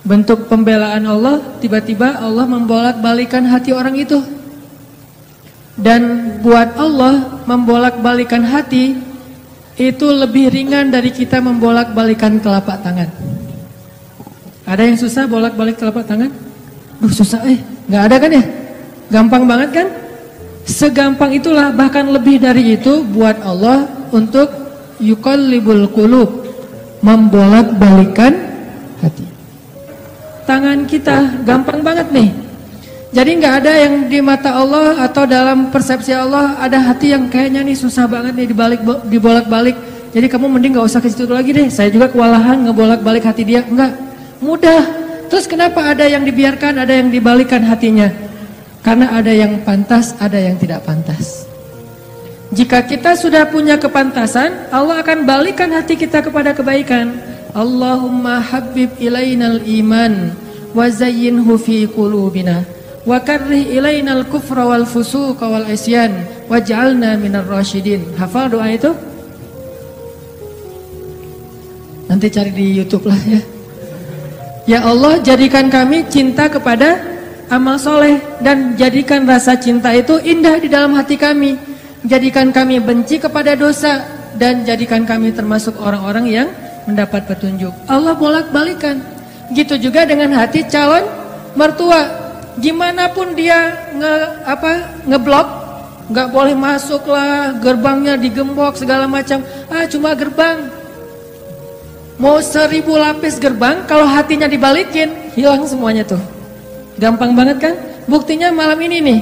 bentuk pembelaan Allah, tiba-tiba Allah membolak-balikan hati orang itu. Dan buat Allah membolak-balikan hati itu lebih ringan dari kita membolak-balikan telapak tangan. Ada yang susah bolak-balik telapak tangan? Duh susah nggak ada kan ya? Gampang banget kan? Segampang itulah, bahkan lebih dari itu buat Allah untuk yuqallibul qulub, membolak-balikan hati. Tangan kita gampang banget nih. Jadi nggak ada yang di mata Allah atau dalam persepsi Allah ada hati yang kayaknya nih susah banget nih dibolak-balik. Jadi kamu mending nggak usah ke situ lagi deh. Saya juga kewalahan ngebolak-balik hati dia. Enggak, mudah. Terus kenapa ada yang dibiarkan, ada yang dibalikan hatinya? Karena ada yang pantas, ada yang tidak pantas. Jika kita sudah punya kepantasan, Allah akan balikan hati kita kepada kebaikan. Allahumma habbib ilainal iman wa zayyinhu fi qulubina wa karrih ilainal kufra wal fusuqa wal isyan waj'alna minar rasyidin. Hafal doa itu? Nanti cari di YouTube lah ya. Ya Allah, jadikan kami cinta kepada amal soleh dan jadikan rasa cinta itu indah di dalam hati kami. Jadikan kami benci kepada dosa dan jadikan kami termasuk orang-orang yang mendapat petunjuk. Allah bolak-balikan. Gitu juga dengan hati calon mertua. Gimana pun dia ngeblok, nggak boleh masuk lah, gerbangnya digembok segala macam. Cuma gerbang. Mau 1000 lapis gerbang, kalau hatinya dibalikin, hilang semuanya tuh. Gampang banget kan? Buktinya malam ini nih.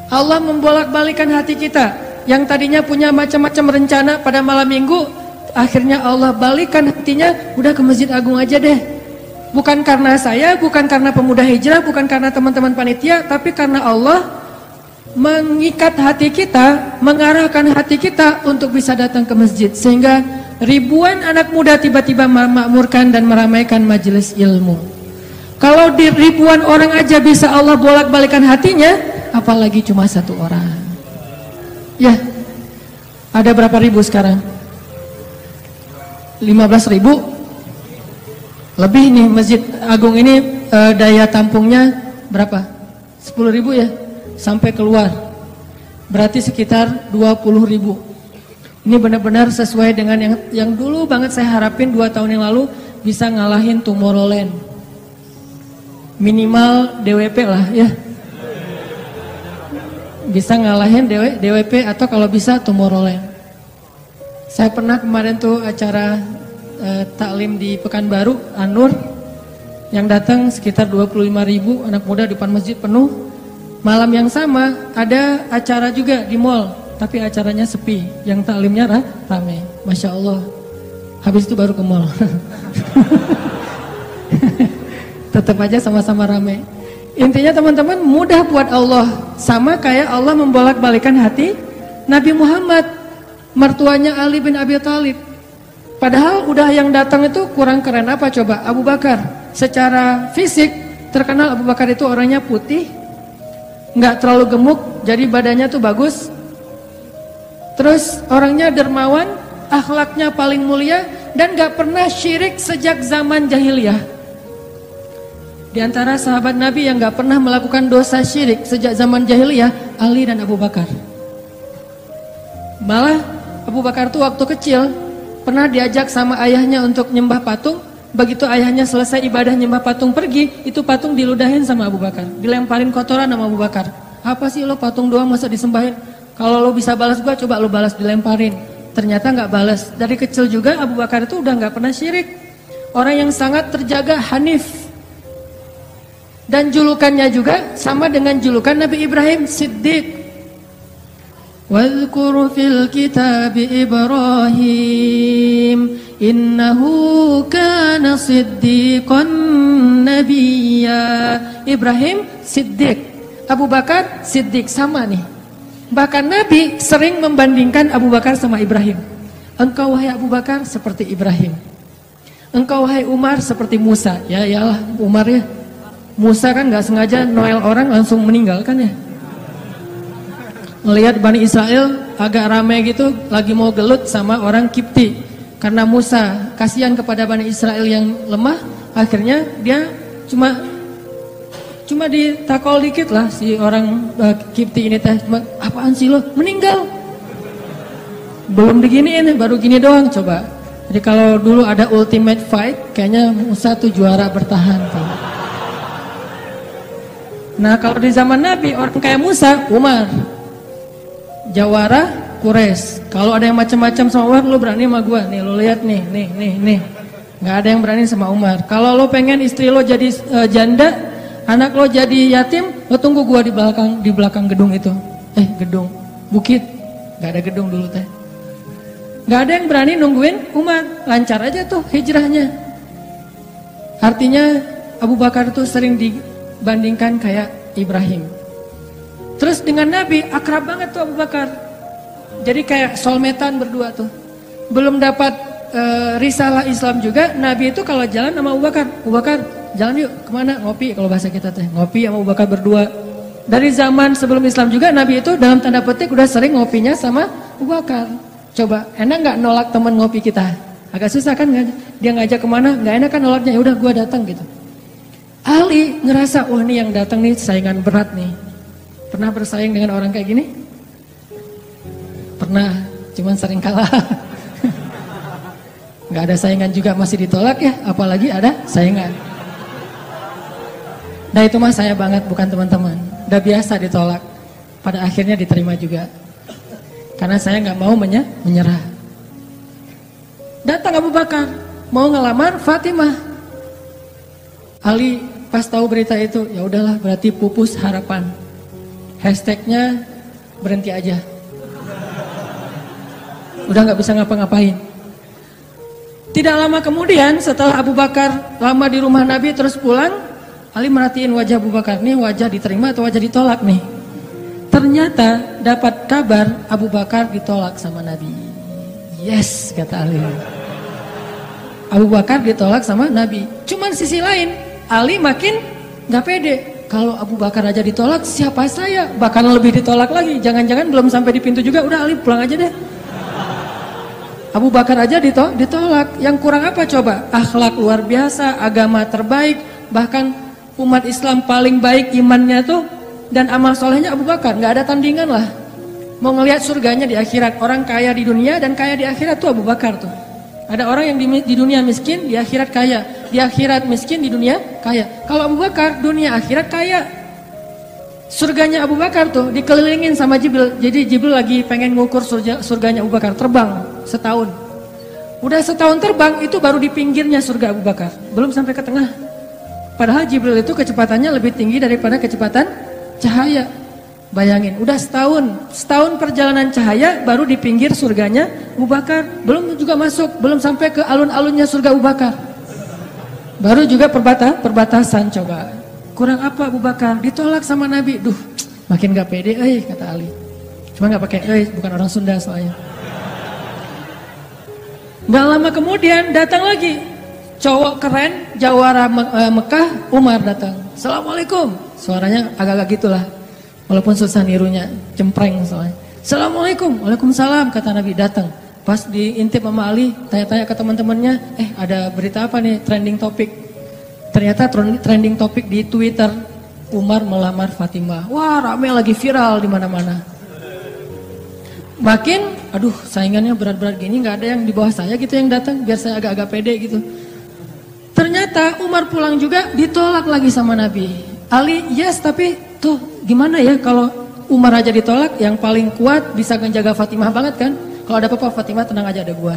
Allah membolak-balikan hati kita. Yang tadinya punya macam-macam rencana pada malam minggu, akhirnya Allah balikan hatinya, udah ke Masjid Agung aja deh. Bukan karena saya, bukan karena pemuda hijrah, bukan karena teman-teman panitia, tapi karena Allah mengikat hati kita, mengarahkan hati kita untuk bisa datang ke masjid. Sehingga ribuan anak muda tiba-tiba memakmurkan dan meramaikan majelis ilmu. Kalau di ribuan orang aja bisa Allah bolak-balikan hatinya, apalagi cuma satu orang. Ya, ada berapa ribu sekarang? 15.000? Lebih nih Masjid Agung ini daya tampungnya berapa? 10.000 ya? Sampai keluar. Berarti sekitar 20.000. Ini benar-benar sesuai dengan yang dulu banget saya harapin 2 tahun yang lalu bisa ngalahin Tomorrowland. Minimal DWP lah ya. Bisa ngalahin DWP atau kalau bisa Tomorrowland. Saya pernah kemarin tuh acara taklim di Pekanbaru, An-Nur, yang datang sekitar 25.000 anak muda di depan masjid penuh. Malam yang sama ada acara juga di mall, tapi acaranya sepi, yang taklimnya ramai. Masya Allah. Habis itu baru ke mall. Tetap aja sama-sama ramai. Intinya teman-teman, mudah buat Allah. Sama kayak Allah membolak-balikan hati Nabi Muhammad, mertuanya Ali bin Abi Thalib. Padahal udah yang datang itu kurang keren apa coba? Abu Bakar. Secara fisik terkenal Abu Bakar itu orangnya putih, nggak terlalu gemuk, jadi badannya tuh bagus. Terus orangnya dermawan, akhlaknya paling mulia dan nggak pernah syirik sejak zaman jahiliyah. Di antara sahabat Nabi yang nggak pernah melakukan dosa syirik sejak zaman jahiliyah, Ali dan Abu Bakar. Malah Abu Bakar tuh waktu kecil pernah diajak sama ayahnya untuk nyembah patung. Begitu ayahnya selesai ibadah nyembah patung pergi, itu patung diludahin sama Abu Bakar, dilemparin kotoran sama Abu Bakar. Apa sih lo patung doang masa disembahin? Kalau lo bisa balas gua, coba lo balas, dilemparin. Ternyata nggak balas. Dari kecil juga Abu Bakar itu udah nggak pernah syirik. Orang yang sangat terjaga, hanif. Dan julukannya juga sama dengan julukan Nabi Ibrahim, Siddiq. Wadhkur fil kitab Ibrahim innahu kana siddiqan nabiyya. Ibrahim Siddiq, Abu Bakar Siddiq, sama nih. Bahkan Nabi sering membandingkan Abu Bakar sama Ibrahim. Engkau wahai Abu Bakar seperti Ibrahim, engkau wahai Umar seperti Musa. Ya iyalah Umar ya. Musa kan gak sengaja noel orang langsung meninggal kan ya. Melihat Bani Israel agak ramai gitu, lagi mau gelut sama orang Kipti. Karena Musa kasihan kepada Bani Israel yang lemah, Akhirnya dia cuma ditakol dikit lah si orang Kipti ini teh. Cuma, apaan sih lo? Meninggal. Belum diginiin, baru gini doang coba. Jadi kalau dulu ada ultimate fight, kayaknya Musa tuh juara bertahan tuh. Nah kalau di zaman Nabi, orang kayak Musa, Umar Jawara, Quraisy. Kalau ada yang macam-macam sama Umar, lo berani sama gua. Nih lo lihat nih. Nggak ada yang berani sama Umar. Kalau lo pengen istri lo jadi janda, anak lo jadi yatim, lo tunggu gua di belakang gedung itu. Gedung, bukit. Nggak ada gedung dulu teh. Nggak ada yang berani nungguin Umar. Lancar aja tuh hijrahnya. Artinya Abu Bakar tuh sering dibandingkan kayak Ibrahim. Terus dengan Nabi akrab banget tuh Abu Bakar. Jadi kayak soulmate-an berdua tuh. Belum dapat risalah Islam juga, Nabi itu kalau jalan sama Abu Bakar jalan yuk kemana, ngopi, kalau bahasa kita teh ngopi sama Abu Bakar berdua. Dari zaman sebelum Islam juga Nabi itu dalam tanda petik udah sering ngopinya sama Abu Bakar. Coba enak nggak nolak teman ngopi kita? Agak susah kan, dia ngajak kemana nggak enak kan nolaknya, ya udah gua datang gitu. Ali ngerasa wah nih yang datang nih saingan berat nih. Pernah bersaing dengan orang kayak gini? Pernah, cuman sering kalah. Gak ada saingan juga masih ditolak ya, apalagi ada saingan. Nah itu mah saya banget, bukan teman-teman. Udah biasa ditolak, pada akhirnya diterima juga. Karena saya gak mau menyerah. Datang Abu Bakar, mau ngelamar Fatimah. Ali pas tahu berita itu, ya udahlah berarti pupus harapan. Hashtagnya berhenti aja. Udah gak bisa ngapa-ngapain. Tidak lama kemudian setelah Abu Bakar lama di rumah Nabi terus pulang, Ali merhatiin wajah Abu Bakar, nih wajah diterima atau wajah ditolak nih. Ternyata dapat kabar Abu Bakar ditolak sama Nabi. Yes, kata Ali. Abu Bakar ditolak sama Nabi. Cuman sisi lain, Ali makin gak pede. Kalau Abu Bakar aja ditolak, siapa saya? Bahkan lebih ditolak lagi. Jangan-jangan belum sampai di pintu juga, udah Ali pulang aja deh. Abu Bakar aja ditolak. Yang kurang apa coba? Akhlak luar biasa, agama terbaik, bahkan umat Islam paling baik imannya tuh dan amal solehnya Abu Bakar. Nggak ada tandingan lah. Mau ngelihat surganya di akhirat, orang kaya di dunia dan kaya di akhirat tuh Abu Bakar tuh. Ada orang yang di dunia miskin, di akhirat kaya. Di akhirat miskin, di dunia kaya. Kalau Abu Bakar, dunia akhirat kaya. Surganya Abu Bakar tuh dikelilingin sama Jibril. Jadi Jibril lagi pengen ngukur surganya Abu Bakar, terbang setahun. Udah setahun terbang itu baru di pinggirnya surga Abu Bakar, belum sampai ke tengah. Padahal Jibril itu kecepatannya lebih tinggi daripada kecepatan cahaya. Bayangin, udah setahun perjalanan cahaya baru di pinggir surganya Abu Bakar, belum juga masuk, belum sampai ke alun-alunnya surga Abu Bakar. Baru juga perbatasan coba. Kurang apa Abu Bakar? Ditolak sama Nabi. Duh, makin gak pede, kata Ali. Cuma gak pakai bukan orang Sunda soalnya. Gak lama kemudian datang lagi cowok keren, jawara Mekah, Umar datang. Assalamualaikum. Suaranya agak-agak gitulah. Walaupun susah nirunya, cempreng soalnya. Assalamualaikum. Waalaikumsalam, kata Nabi datang. Pas diintip sama Ali, tanya-tanya ke teman-temannya, ada berita apa nih trending topik? Ternyata trending topik di Twitter, Umar melamar Fatimah. Wah, rame lagi viral di mana-mana. Makin, aduh, saingannya berat-berat gini, nggak ada yang di bawah saya gitu yang datang, biar saya agak-agak pede gitu. Ternyata Umar pulang juga ditolak lagi sama Nabi. Ali, yes, tapi tuh gimana ya kalau Umar aja ditolak, yang paling kuat bisa menjaga Fatimah banget kan? Kalau ada apa-apa Fatimah tenang aja, ada gua.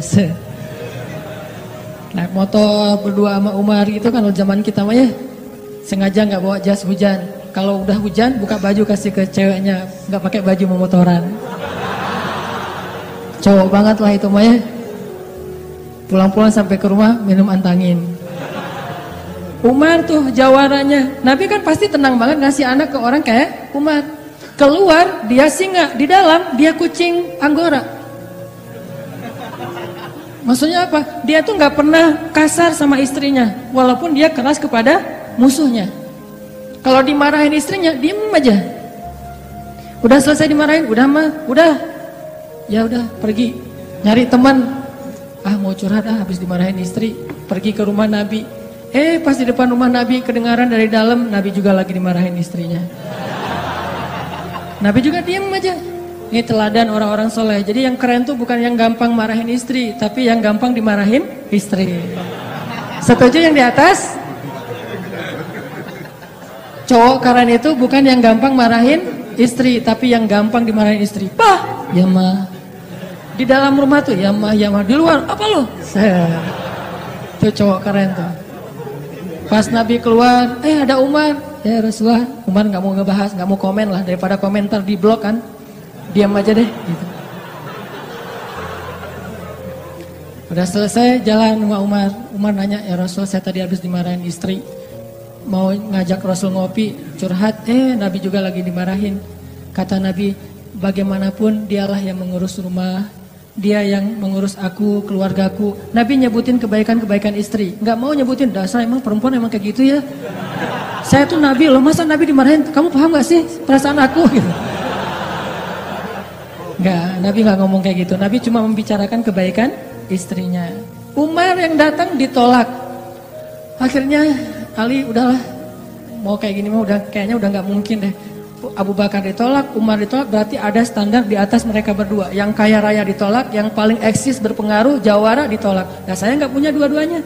Naik motor berdua sama Umar gitu kan, zaman kita mah ya sengaja nggak bawa jas hujan. Kalau udah hujan buka baju kasih ke ceweknya, nggak pakai baju memotoran. Cowok banget lah itu mah ya. Pulang-pulang sampai ke rumah minum antangin. Umar tuh jawarannya, Nabi kan pasti tenang banget ngasih anak ke orang kayak Umar. Keluar dia singa, di dalam dia kucing Anggora. Maksudnya apa? Dia tuh nggak pernah kasar sama istrinya, walaupun dia keras kepada musuhnya. Kalau dimarahin istrinya, diem aja. Udah selesai dimarahin, udah, ya udah pergi nyari teman. Mau curhat habis dimarahin istri, pergi ke rumah Nabi. Pas di depan rumah Nabi kedengaran dari dalam, Nabi juga lagi dimarahin istrinya. Nabi juga diam aja. Ini teladan orang-orang soleh. Jadi yang keren tuh bukan yang gampang marahin istri, tapi yang gampang dimarahin istri. Setuju yang di atas? Cowok keren itu bukan yang gampang marahin istri, tapi yang gampang dimarahin istri. Pah, ya mah. Di dalam rumah tuh, ya mah. Di luar, apa lo? Tuh cowok keren tuh. Pas Nabi keluar, ada Umar. Ya Rasulullah, Umar gak mau ngebahas, gak mau komen lah. Daripada komentar di blog kan. Diam aja deh gitu. Udah selesai jalan sama Umar. Umar nanya, ya Rasul saya tadi habis dimarahin istri, mau ngajak Rasul ngopi, curhat, Nabi juga lagi dimarahin. Kata Nabi, bagaimanapun dialah yang mengurus rumah, dia yang mengurus aku, keluargaku. Nabi nyebutin kebaikan-kebaikan istri, nggak mau nyebutin dasar emang perempuan emang kayak gitu ya. Saya tuh Nabi loh, masa Nabi dimarahin, kamu paham gak sih perasaan aku gitu. Enggak, Nabi gak ngomong kayak gitu. Nabi cuma membicarakan kebaikan istrinya. Umar yang datang ditolak. Akhirnya Ali udahlah, mau kayak gini mah kayaknya udah gak mungkin deh. Abu Bakar ditolak, Umar ditolak, berarti ada standar di atas mereka berdua. Yang kaya raya ditolak, yang paling eksis berpengaruh, jawara ditolak. Nah saya gak punya dua-duanya.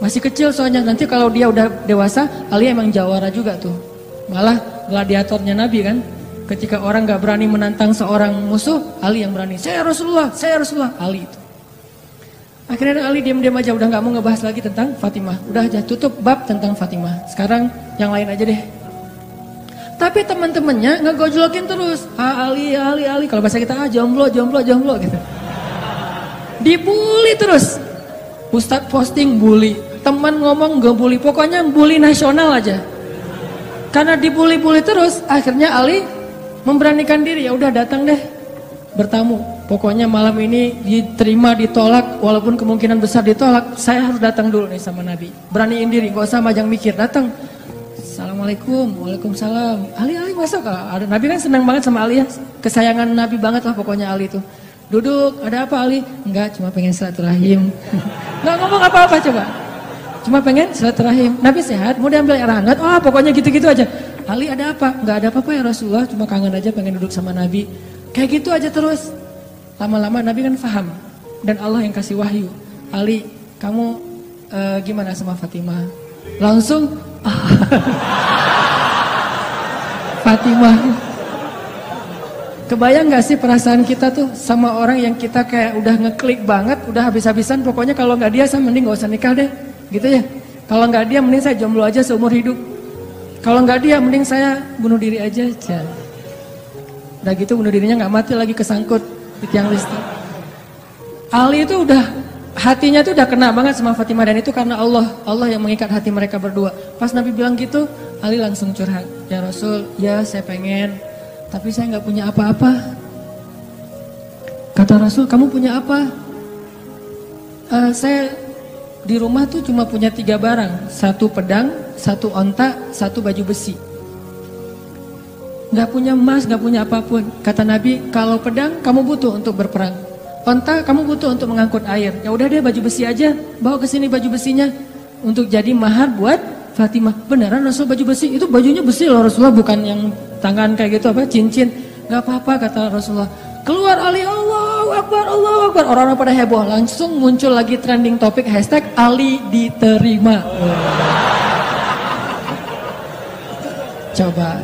Masih kecil soalnya, nanti kalau dia udah dewasa, Ali emang jawara juga tuh. Malah gladiatornya Nabi kan. Ketika orang gak berani menantang seorang musuh, Ali yang berani. Saya Rasulullah, Ali itu. Akhirnya Ali diam-diam aja, udah gak mau ngebahas lagi tentang Fatimah. Udah aja tutup bab tentang Fatimah. Sekarang yang lain aja deh. Tapi teman-temannya ngegojlokin terus. Ali. Kalau bahasa kita jomblo gitu. Dibully terus. Ustadz posting bully, teman ngomong gak bully, pokoknya bully nasional aja. Karena dibully-bully terus, akhirnya Ali memberanikan diri, ya udah datang deh bertamu. Pokoknya malam ini diterima, ditolak, walaupun kemungkinan besar ditolak, saya harus datang dulu nih sama Nabi. Beraniin diri, gak usah majang mikir, datang. Assalamualaikum, waalaikumsalam. Ali masuk. Ada Nabi kan senang banget sama Ali ya, kesayangan Nabi banget lah pokoknya Ali tuh. Duduk, ada apa Ali? Enggak, cuma pengen silaturahim. Nggak ngomong apa-apa coba. Cuma pengen silaturahim. Nabi sehat, mau diambil air hangat. Oh, pokoknya gitu-gitu aja. Ali ada apa? Nggak ada apa-apa ya Rasulullah, cuma kangen aja pengen duduk sama Nabi. Kayak gitu aja terus. Lama-lama Nabi kan paham. Dan Allah yang kasih wahyu. Ali, kamu gimana sama Fatimah? Langsung Fatimah. Kebayang gak sih perasaan kita tuh sama orang yang kita kayak udah ngeklik banget, udah habis-habisan, pokoknya kalau gak dia saya mending gak usah nikah deh, gitu ya. Kalau gak dia mending saya jomblo aja seumur hidup. Kalau gak dia mending saya bunuh diri aja. Udah gitu bunuh dirinya gak mati lagi, kesangkut di tiang listrik. Ali itu udah, hatinya tuh udah kena banget sama Fatimah, dan itu karena Allah yang mengikat hati mereka berdua. Pas Nabi bilang gitu, Ali langsung curhat, ya Rasul, ya saya pengen, tapi saya nggak punya apa-apa. Kata Rasul, kamu punya apa? Saya di rumah tuh cuma punya 3 barang, 1 pedang, 1 onta, 1 baju besi. Nggak punya emas, nggak punya apapun. Kata Nabi, kalau pedang kamu butuh untuk berperang, onta kamu butuh untuk mengangkut air. Ya udah deh baju besi aja, bawa ke sini baju besinya untuk jadi mahar buat Fatimah. Beneran Rasul baju besi? Itu bajunya besi loh Rasulullah, bukan yang tangan kayak gitu apa cincin. Gak apa-apa kata Rasulullah. Keluar Ali, Allahu Akbar, Allahu Akbar. Orang-orang pada heboh, langsung muncul lagi trending topik hashtag Ali diterima. Coba